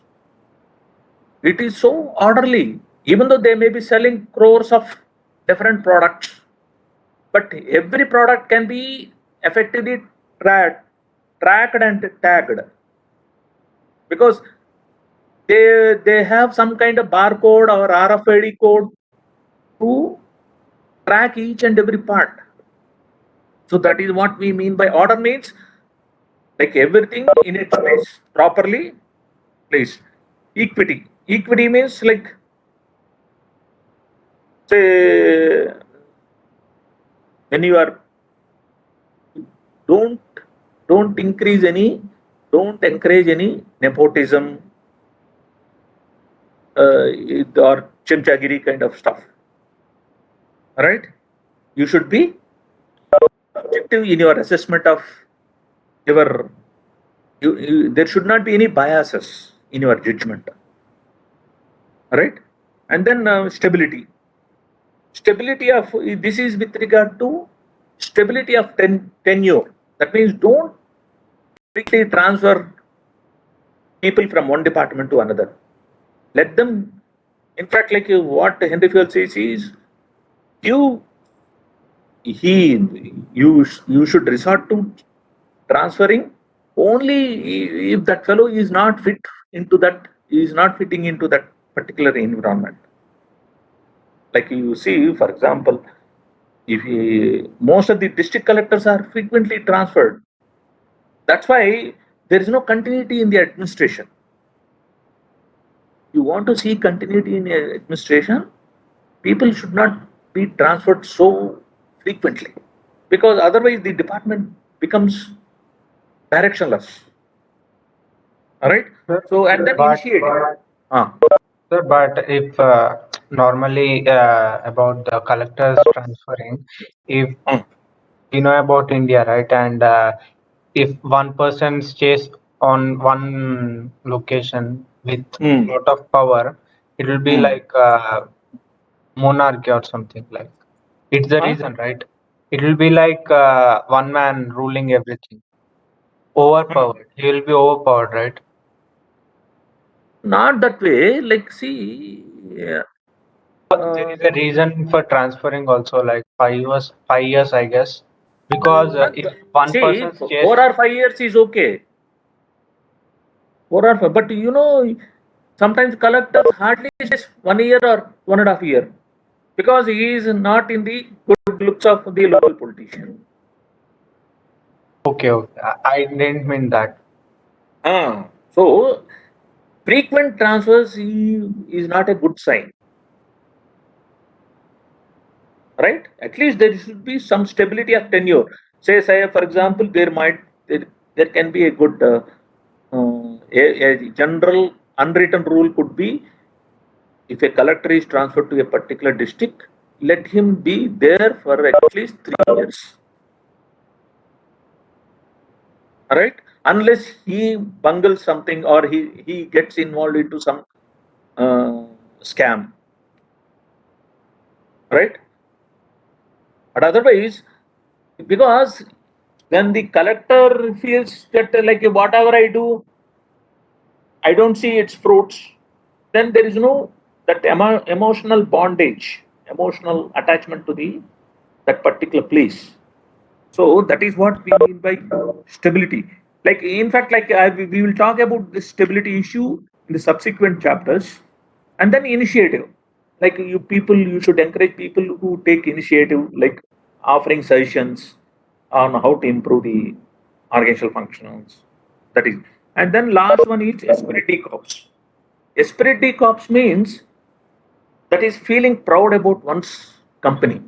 Speaker 1: it is so orderly, even though they may be selling crores of different products, but every product can be effectively tracked and tagged, because they have some kind of barcode or RFID code to track each and every part. So that is what we mean by order means, like everything in its place, properly placed. Equity means, like, say, when you are, don't encourage any nepotism or chimchagiri kind of stuff. Right? You should be objective in your assessment of your. There should not be any biases in your judgment. Right? And then stability. Stability of this is with regard to stability of tenure. That means don't quickly transfer people from one department to another. Let them, in fact, like what Henry Fayol says is, you should resort to transferring only if that fellow is not fitting into that particular environment. Like you see, for example, most of the district collectors are frequently transferred. That's why there is no continuity in the administration. You want to see continuity in the administration, people should not be transferred so frequently, because otherwise the department becomes directionless. All right. So and then initiative.
Speaker 2: Sir, but if normally about the collectors transferring, if you know about India, right, and if one person stays on one location with lot of power, it will be like monarchy or something like. It's the reason, right? It will be like one man ruling everything. Overpowered. He will be overpowered, right?
Speaker 1: Not that way. Like, see,
Speaker 2: There is a reason for transferring also, like 5 years, I guess, because if one
Speaker 1: see,
Speaker 2: person stays,
Speaker 1: 4 or 5 years is okay. 4 or 5, but sometimes collectors hardly stays 1 year or 1.5 year, because he is not in the good looks of the local politician.
Speaker 2: okay, I didn't mean that.
Speaker 1: So frequent transfers is not a good sign. Right? At least there should be some stability of tenure. Say for example, there can be a good a general unwritten rule could be, if a collector is transferred to a particular district, let him be there for at least 3 years. Right? Unless he bungles something or he gets involved into some scam. Right? But otherwise, because when the collector feels that like whatever I do, I don't see its fruits, then there is no that emotional bondage, emotional attachment to that particular place. So that is what we mean by stability. Like, in fact, like we will talk about the stability issue in the subsequent chapters. And then initiative. Like, you should encourage people who take initiative, like offering suggestions on how to improve the organizational functions. That is, and then last one is esprit de corps. Esprit de corps means that is feeling proud about one's company.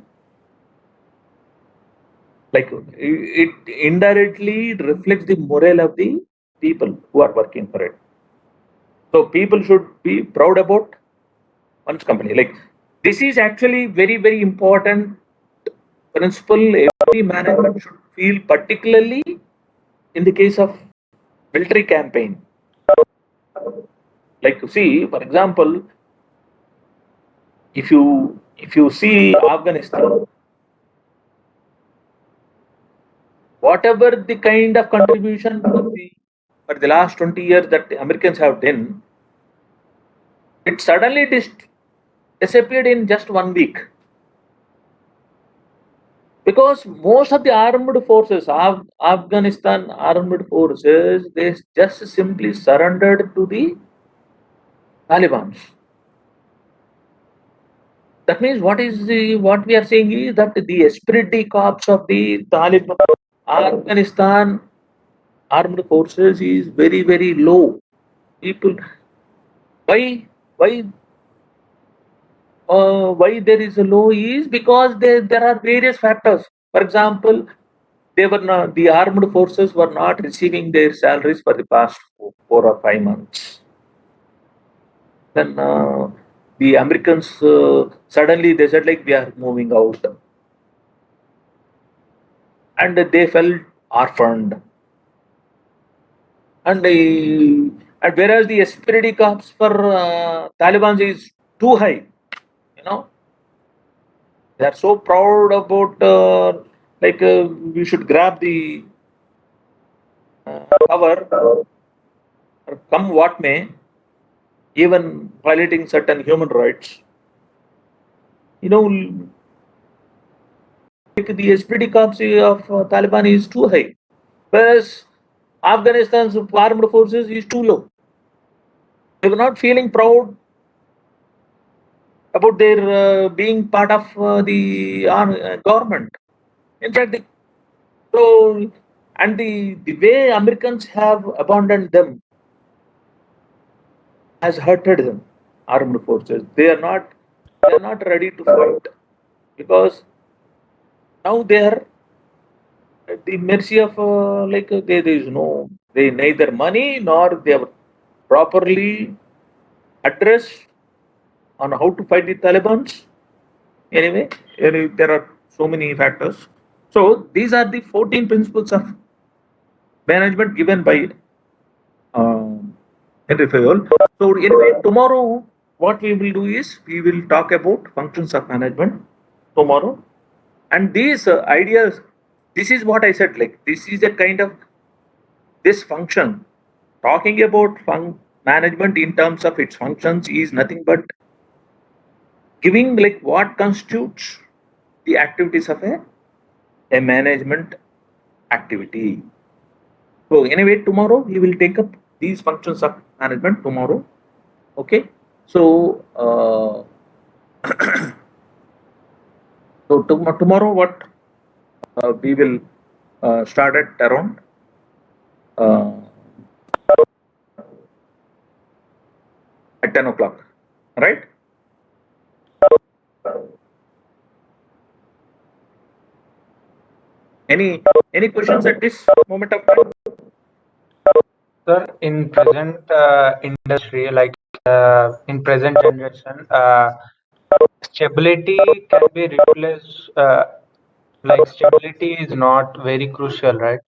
Speaker 1: Like it indirectly reflects the morale of the people who are working for it. So people should be proud about one's company. Like this is actually very important principle. Every management should feel, particularly in the case of military campaign. Like see, for example, if you see Afghanistan, whatever the kind of contribution for the last 20 years that the Americans have done, it suddenly disappeared in just 1 week. Because most of the armed forces, Afghanistan armed forces, they just simply surrendered to the Taliban. That means what we are saying is that the esprit de corps of the Taliban, Afghanistan armed forces is very low. People, why why there is a low is because there are various factors. For example, the armed forces were not receiving their salaries for the past 4 or 5 months. Then the Americans suddenly they said like we are moving out, and they felt orphaned. And whereas the esprit de corps for Taliban is too high, you know, they are so proud about we should grab the power, come what may, even violating certain human rights. You know, like the esprit de corps of Taliban is too high, whereas Afghanistan's armed forces is too low. They were not feeling proud about their being part of the government. In fact, the way Americans have abandoned them has hurted them. Armed forces, they are not ready to fight because now they are at the mercy of there is no, they neither money nor they are properly addressed on how to fight the Taliban. Anyway, there are so many factors. So these are the 14 principles of management given by Henry Fayol. So anyway, tomorrow what we will do is we will talk about functions of management tomorrow, and these ideas. This is what I said. Like this is a kind of this function. Talking about management in terms of its functions is nothing but giving like what constitutes the activities of a management activity. So anyway, tomorrow we will take up these functions of management tomorrow. Okay. So so tomorrow what we will start at around at 10 o'clock, right? Any questions at this moment of time?
Speaker 2: Sir, in present industry, like in present generation, stability can be replaced. Like stability is not very crucial, right?